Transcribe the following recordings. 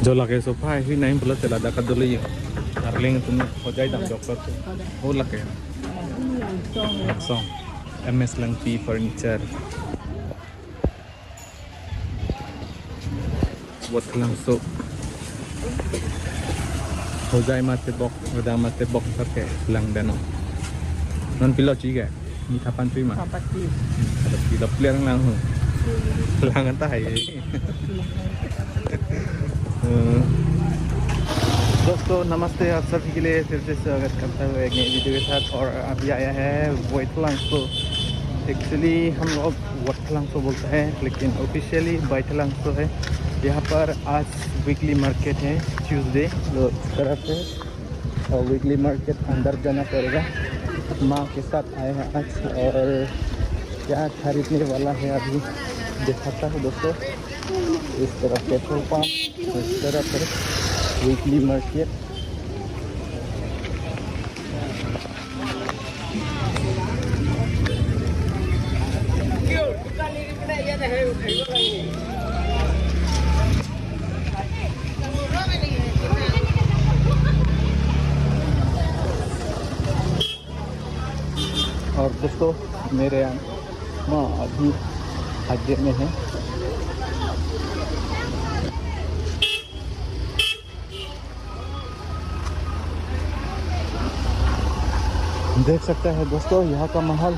जो laki sofa ini naik belas telah dekat dulu ya. Darling itu mau jadi dam dokter tuh. Oh laki. Langsung. MS Langpi Furniture. Buat langsung. Ho jadi mati bok, udah mati bok pakai lang dano. Non pilot juga. Ini kapan tuh mah? Kapan tuh? Ada pilot yang langsung. Langan tahu. दोस्तों नमस्ते, आप सभी के लिए फिर से स्वागत करता हूँ एक नई वीडियो के साथ। और अभी आया है वाइटलांगसो। एक्चुअली हम लोग वाइटलांगसो बोलते हैं लेकिन ऑफिशियली वाइटलांगसो है। यहाँ पर आज वीकली मार्केट है, ट्यूसडे तो इस तरफ है और वीकली मार्केट अंदर जाना पड़ेगा। माँ के साथ आए हैं आज और क्या खरीदने वाला है अभी दिखाता हूँ दोस्तों। इस तरफ पेट्रोल पंप, इस तरफ है वीकली मार्केट। और दोस्तों मेरे माँ अभी हाजिर में है। देख सकते हैं दोस्तों यहाँ का माहौल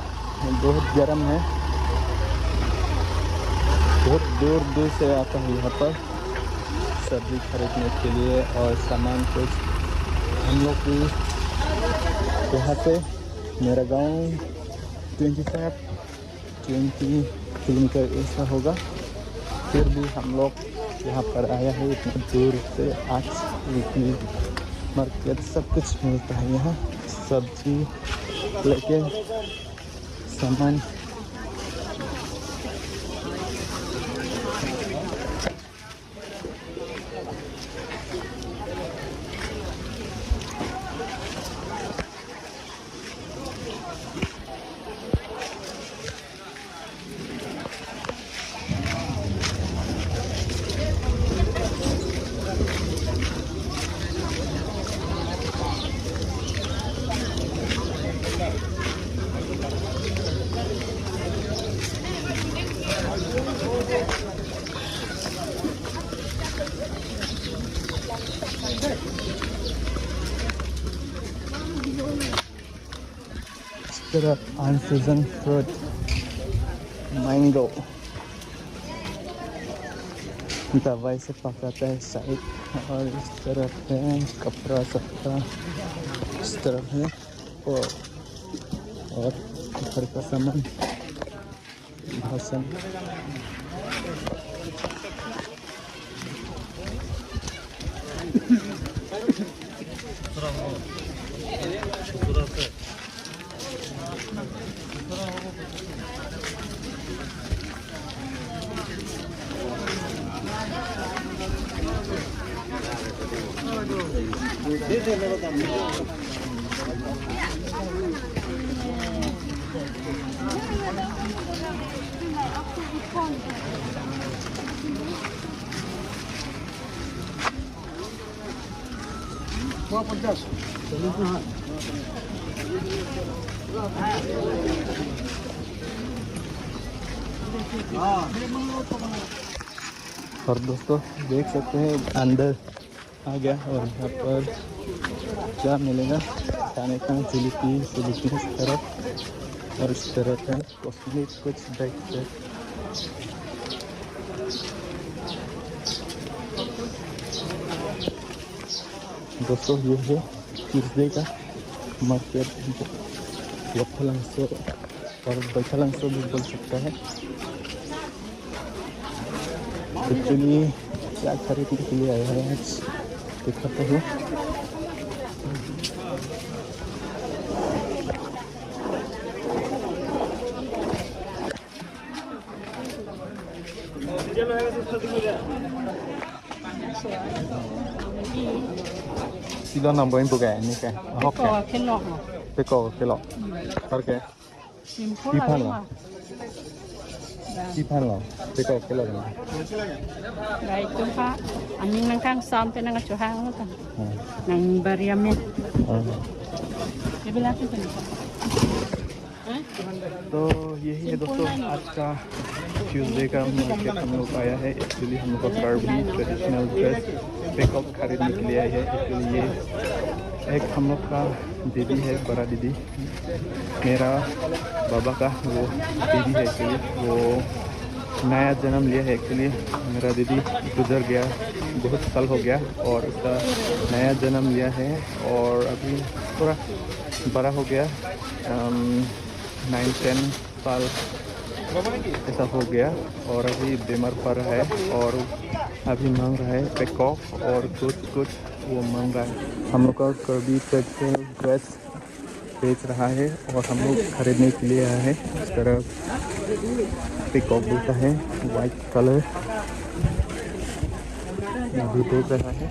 बहुत गर्म है। बहुत दूर दूर से आता है यहाँ पर सब्जी खरीदने के लिए और सामान कुछ। हम लोग भी यहाँ से मेरा गांव 20 किलोमीटर ऐसा होगा, फिर भी हम लोग यहाँ पर आया है इतनी दूर से। आज वीकली मार्केट सब कुछ मिलता है यहाँ, सब्जी लेके सामान। तरफ अनसीजन फ्रूट मैंगो दवाई से पकाता है साइड। और इस तरफ है कपड़ा सबका, इस तरफ है और घर का सामान भाषण। और दोस्तों देख सकते हैं अंदर आ गया और यहाँ पर क्या मिलेगा खाने का। जिलेबी इस तरफ और इस तरफ है कॉस्मेटिक कुछ बैग है। दोस्तों ये है ट्यूसडे का मार्केट। वाइटलांगसो और वाइटलांगसो भी बोल सकता है। एक्चुअली क्या खरीदने के लिए आया है आज दिखाता हूँ। Kilo 60 cái này cái. Ok. Pico kilo. Par cái? 2,000. Kipan loh, peacock kilo kan? Nah itu Pak, aning nang kang sampai nang cuhang lo kan, nang bariamin. Dia bilang tuh kan. तो यही है दोस्तों आज का Tuesday का market हम लोग आया है। एक्चुअली हम लोग का कार्बी ट्रेडिशनल ड्रेस पिकअप खरीदने के लिए आए हैं। एक्चुअली ये एक हम लोग का दीदी है, बड़ा दीदी, मेरा बाबा का वो दीदी है। एक्चुअली वो नया जन्म लिया है। एक्चुअली मेरा दीदी गुजर गया, बहुत साल हो गया और उसका नया जन्म लिया है और अभी थोड़ा बड़ा हो गया, 9-10 साल ऐसा हो गया और अभी बीमार पड़ रहा है और अभी मांग रहा है पिकॉक और कुछ वो मांग रहा है। हम लोग का कर्बी ट्रेडिशनल ड्रेस बेच रहा है और हम लोग खरीदने के लिए आए हैं। इस तरह पिकॉक बोलता है, वाइट कलर अभी देख रहा है।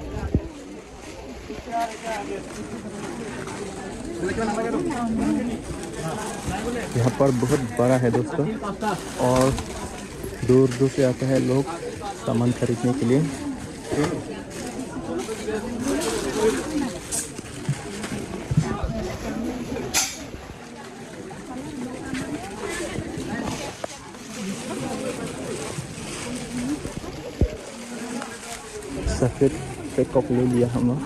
यहाँ पर बहुत बड़ा है दोस्तों और दूर दूर से आते हैं लोग सामान खरीदने के लिए। सफेद पिकॉक ले लिया हम लोग।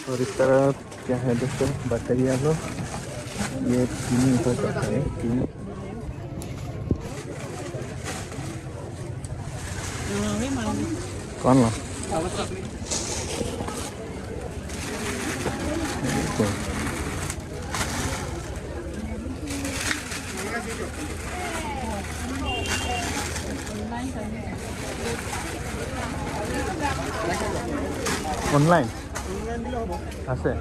और इस तरह क्या है दोस्तों बताइए आप लोग। ये 3 हो सकता है, 3 कौन ला ऑनलाइन আছে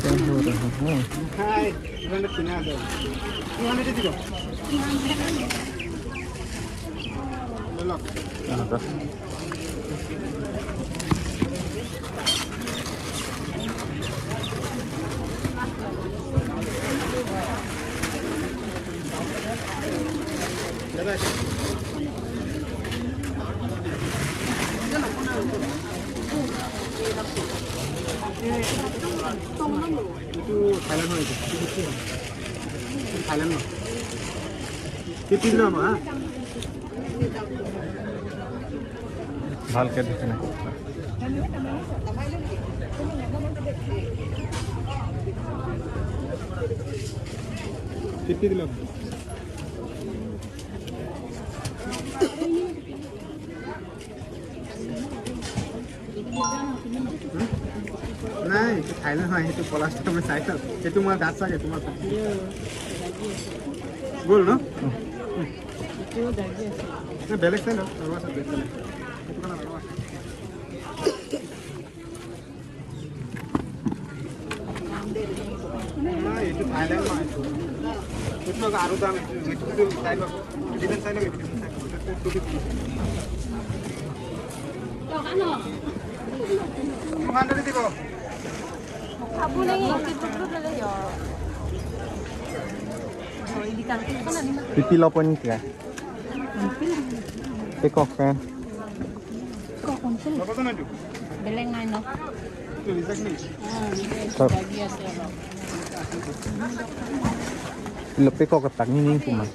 क्या हो रहा है? itu Thailand हो itu Thailand में कितनी नाम है भाल के दिखने कितनी नाम नहीं तो थाईलैंड है तो पलास्टर में साइकिल ये तुम्हारा दांत सा है तुम्हारा बोल ना ये बेलेक्स है ना और वैसा बेलेक्स है ना ये तो थाईलैंड में कितना का आरुदा में तो साइकिल डिफेंस साइकिल कौन आंदर देखो Abu lagi itu dulu ya. Rồi đi cắn cái con này mà. Pipi lo pun kira. Peacock kan. Kok konsul. apa tuh nanti Beleng nai no. itu lihat nih Biasa lo. Lo peacock ketak ni cuma.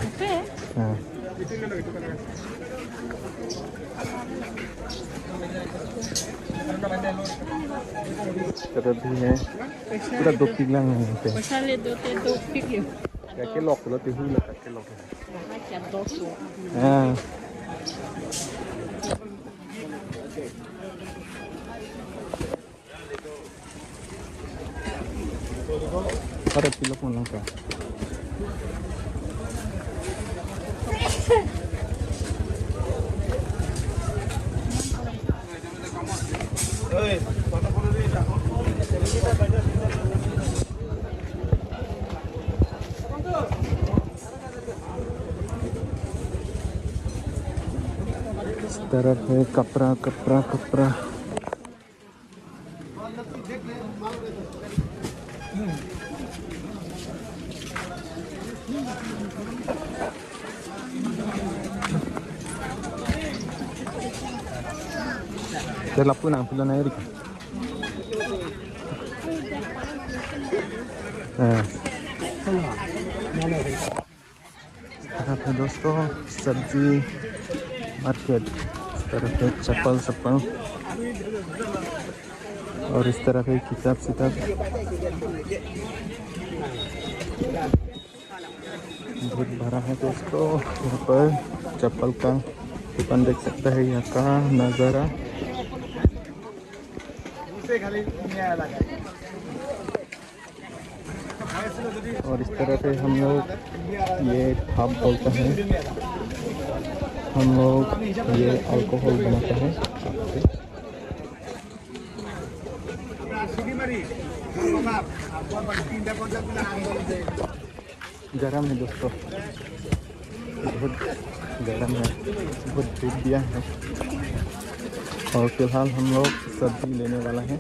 Oke. Nah. itu kan तरह भी है पूरा 2 kilo है यहाँ पे Pasal itu tu pikir. क्या के lock लो ते हुई लगा के लॉक Macam dosu. हां para किलो pun langka तरफ है कपड़ा कपड़ा कपड़ा। Terlalu punang pulang air kan? तरफ है दोस्तों सब्जी मार्केट, इस तरफ है चप्पल चप्पल और इस तरफ है किताब सिताब। बहुत भरा है दोस्तों। यहाँ पर चप्पल का दुकान देख सकता है, यहाँ का नज़ारा। और इस तरह से हम लोग ये भाप बोलते हैं, हम लोग ये अल्कोहल बनाते हैं। गरम है दोस्तों, बहुत गरम है, बहुत धूप दिया है। और फिलहाल हम लोग सब्जी लेने वाला है।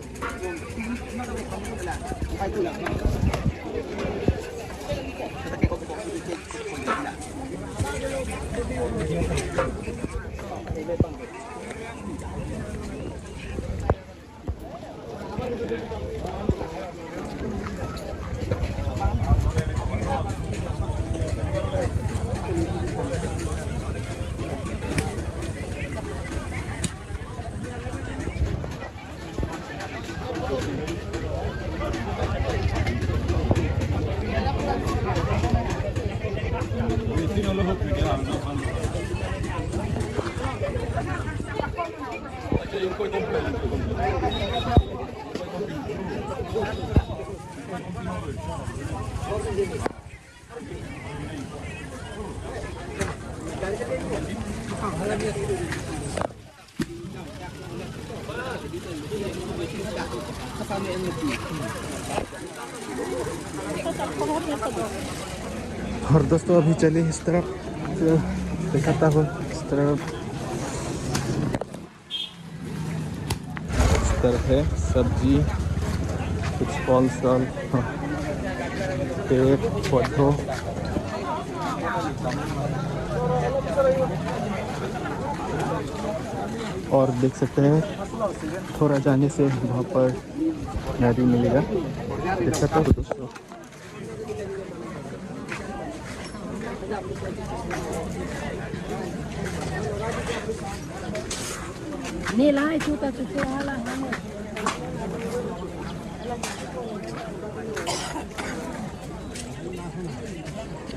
और दोस्तों अभी चलिए इस तरफ दिखाता हूँ। इस तरफ है सब्जी, कुछ फल सल, पेड़ पौधों। और देख सकते हैं थोड़ा जाने से वहाँ पर नदी मिलेगा, देख सकते हो दोस्तों।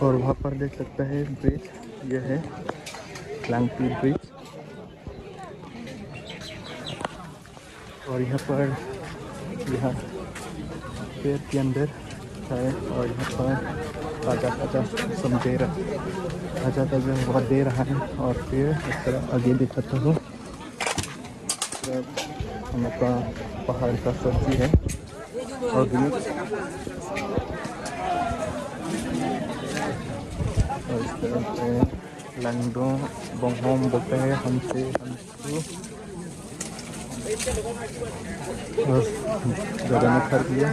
और वहाँ पर देख सकता है ब्रिज, यह है लांगपी ब्रिज। और यहाँ पर पेड़ के अंदर है, और यहाँ पर ताज़ा ताज़ा समझेरा ताज़ा ताज़ा हवा दे रहा है। और फिर इस तरह आगे दिखाता हूँ, हम लोग का पहाड़ का सब्जी है। और इस तरह से लंगडो बोंगहोम बोलते हैं हमसे हमको। बस जगह में खरीद लिया।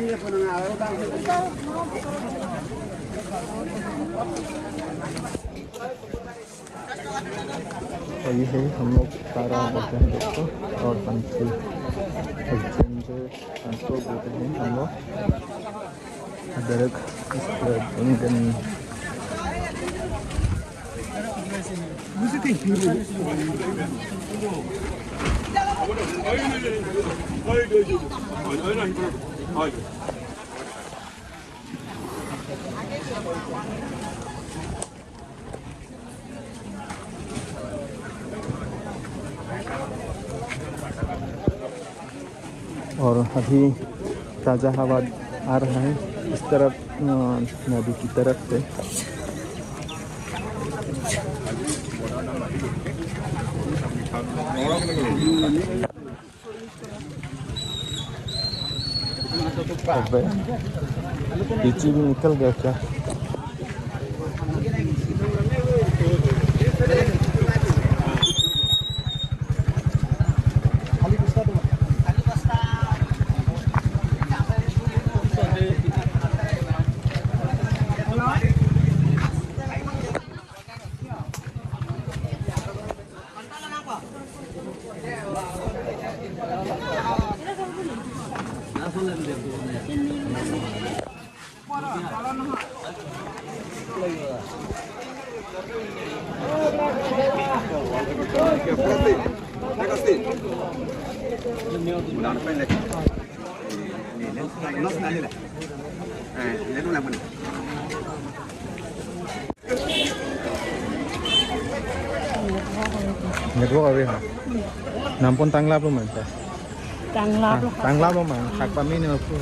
और ये है हम लोग तारा बोलते हैं दोस्तों, और हमसे हमको बोलते हैं हम लोग अदरक। और अभी ताज़ा हवा आ रहा है इस तरफ नदी की तरफ से। पीछे भी निकल गया क्या? Network ở đây hả? Nampun tanglap lu man. Tanglap lah. Tanglap lu man. Hak pami ni aku.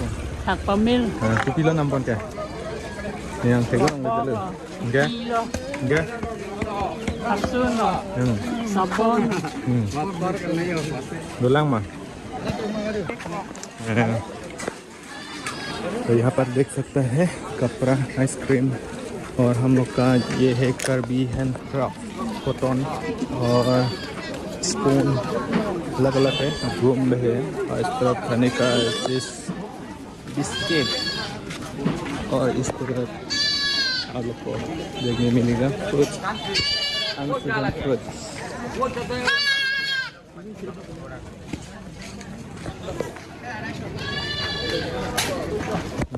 Hak pamil. Tu pila nampun ke? Yang tegur ang dulu. Enggak? Kilo. Enggak? Asuno. Sabon. Dulang mah. तो यहाँ पर देख सकते हैं कपड़ा ice cream और हम लोग का ये है कर्बी हैंड क्राफ्ट कॉटन और स्पून अलग अलग है घूम रहे हैं और इस तरफ खाने का चीज बिस्किट और इस तरफ आप लोग को देखने मिलेगा fruits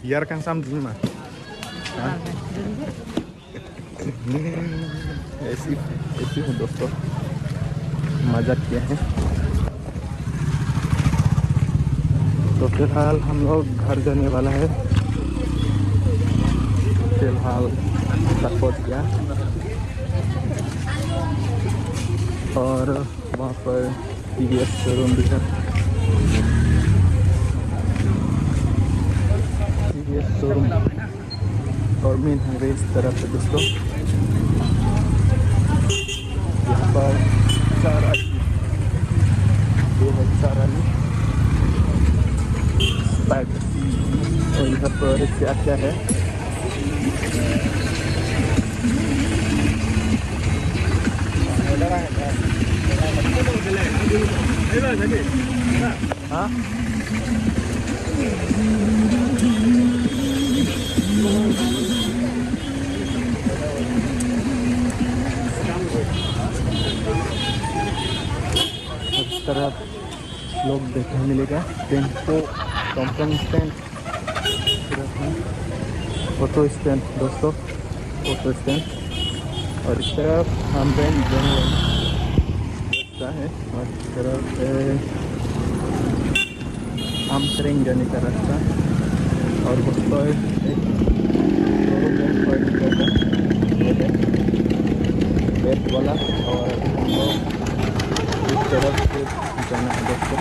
biar Kang Sam dulu mah. ऐसी हूँ दोस्तों, मजाक किया है। तो फिलहाल हम लोग घर जाने वाला है। फिलहाल तक पहुँच गया और वहाँ पर TVS शोरूम भी है। शोरूम और मेन हाईवे इस तरफ से दोस्तों। यहाँ पर चारा और यहाँ पर क्या क्या है हाँ तरफ लोग देखने मिलेगा tempo company stand auto stand दोस्तों, ऑटो स्टैंड और इस तरफ हम बैंक रास्ता है और इस तरफ हम ट्रेन जाने का रास्ता और दोस्तों एक वाला और इस तरफ से जाना है दोस्तों।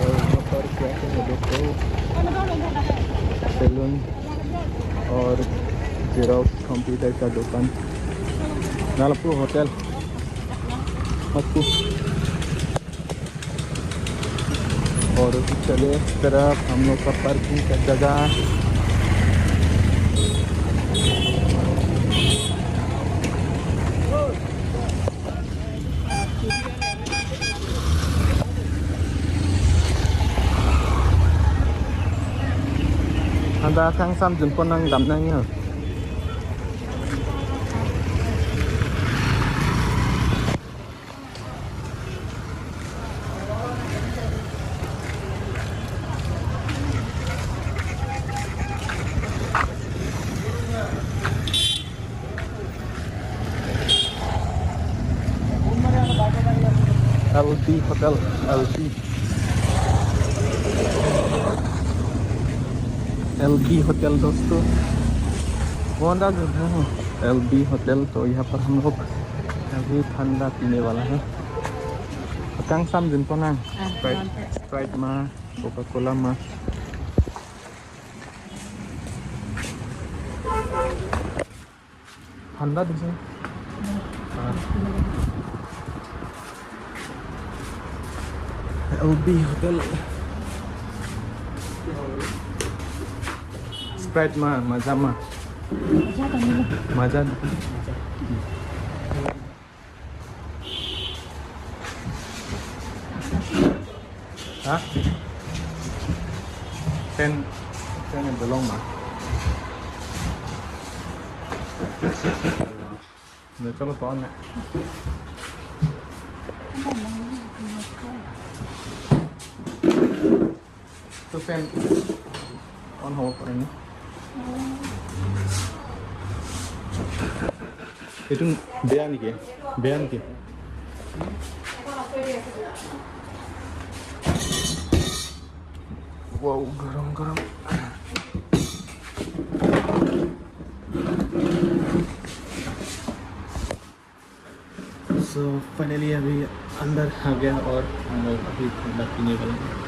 और यहाँ पर क्या है दोस्तों, सैलून और जेरॉक्स कंप्यूटर का दुकान, नालपुर होटल मक्कू। और चले इस तरफ हम लोग का पार्किंग का जगह ada Kang Sam jemput nang damnanya. LB Hotel LB hotel दोस्तों, कौन सा LB होटल। तो यहाँ पर हम लोग अभी ठंडा पीने वाला है। Kang Sam jemput nang Sprite mah, Coca-Cola mah। ठंडा दीजिए। LB hotel Sprite mah, maza mah, maza hah? Ten yang belum mah. चलो तो ऑन है तो फैन ऑन हो पड़ेंगे itu bean ki wow garam so finally अभी अंदर आ गया और हम लोग अभी ठंडा पीने वाले हैं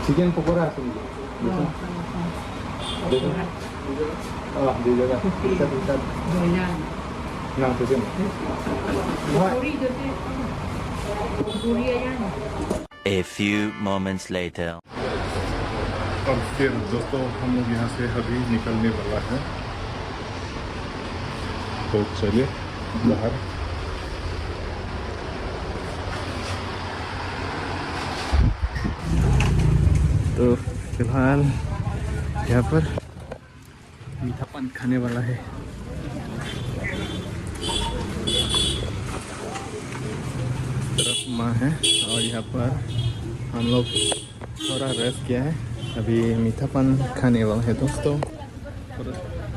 chicken pakora di jaga bisa nah chicken A few moments later. और फिर दोस्तों हम लोग यहाँ से अभी निकलने वाला है तो चलिए बाहर तो फिलहाल यहाँ पर मीठा पान खाने वाला है तरफ माँ है और यहाँ पर हम लोग थोड़ा रेस्ट किया है अभी मीठा पान खाने वाला है दोस्तों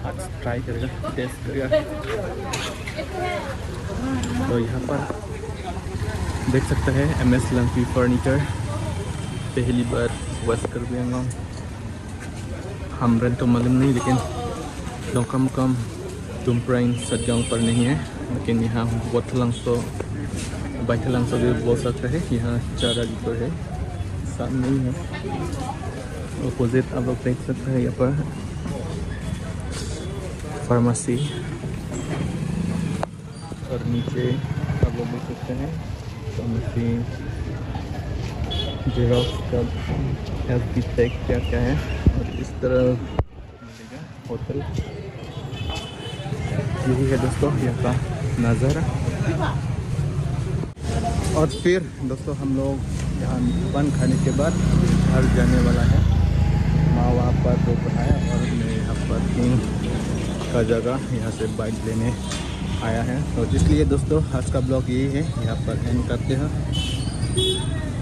आज ट्राई करेगा टेस्ट करेगा तो यहाँ पर देख सकते हैं MS लंकी फर्नीचर पहली बार वेस्ट कर भी हम तो मालूम नहीं लेकिन कम तुमप्राइन सज्जाओं पर नहीं है लेकिन यहाँ वोटलंसो बाइथलंसो भी बोल सकते हैं यहाँ चारा तो है सामने ही है अपोजिट आप लोग देख सकते हैं यहाँ पर फार्मेसी और नीचे आप लोग देख सकते हैं फार्मेसी जेरोक्स का FB टैग क्या क्या है और इस तरह मिलेगा होटल यही है दोस्तों यहाँ का नज़ारा और फिर दोस्तों हम लोग यहाँ पान खाने के बाद घर जाने वाला है माँ वहाँ पर रोक रहा है और मैं यहाँ पार्किंग का जगह यहाँ से बाइक लेने आया है तो इसलिए दोस्तों आज का ब्लॉग यही है यहाँ पर एंड करते हैं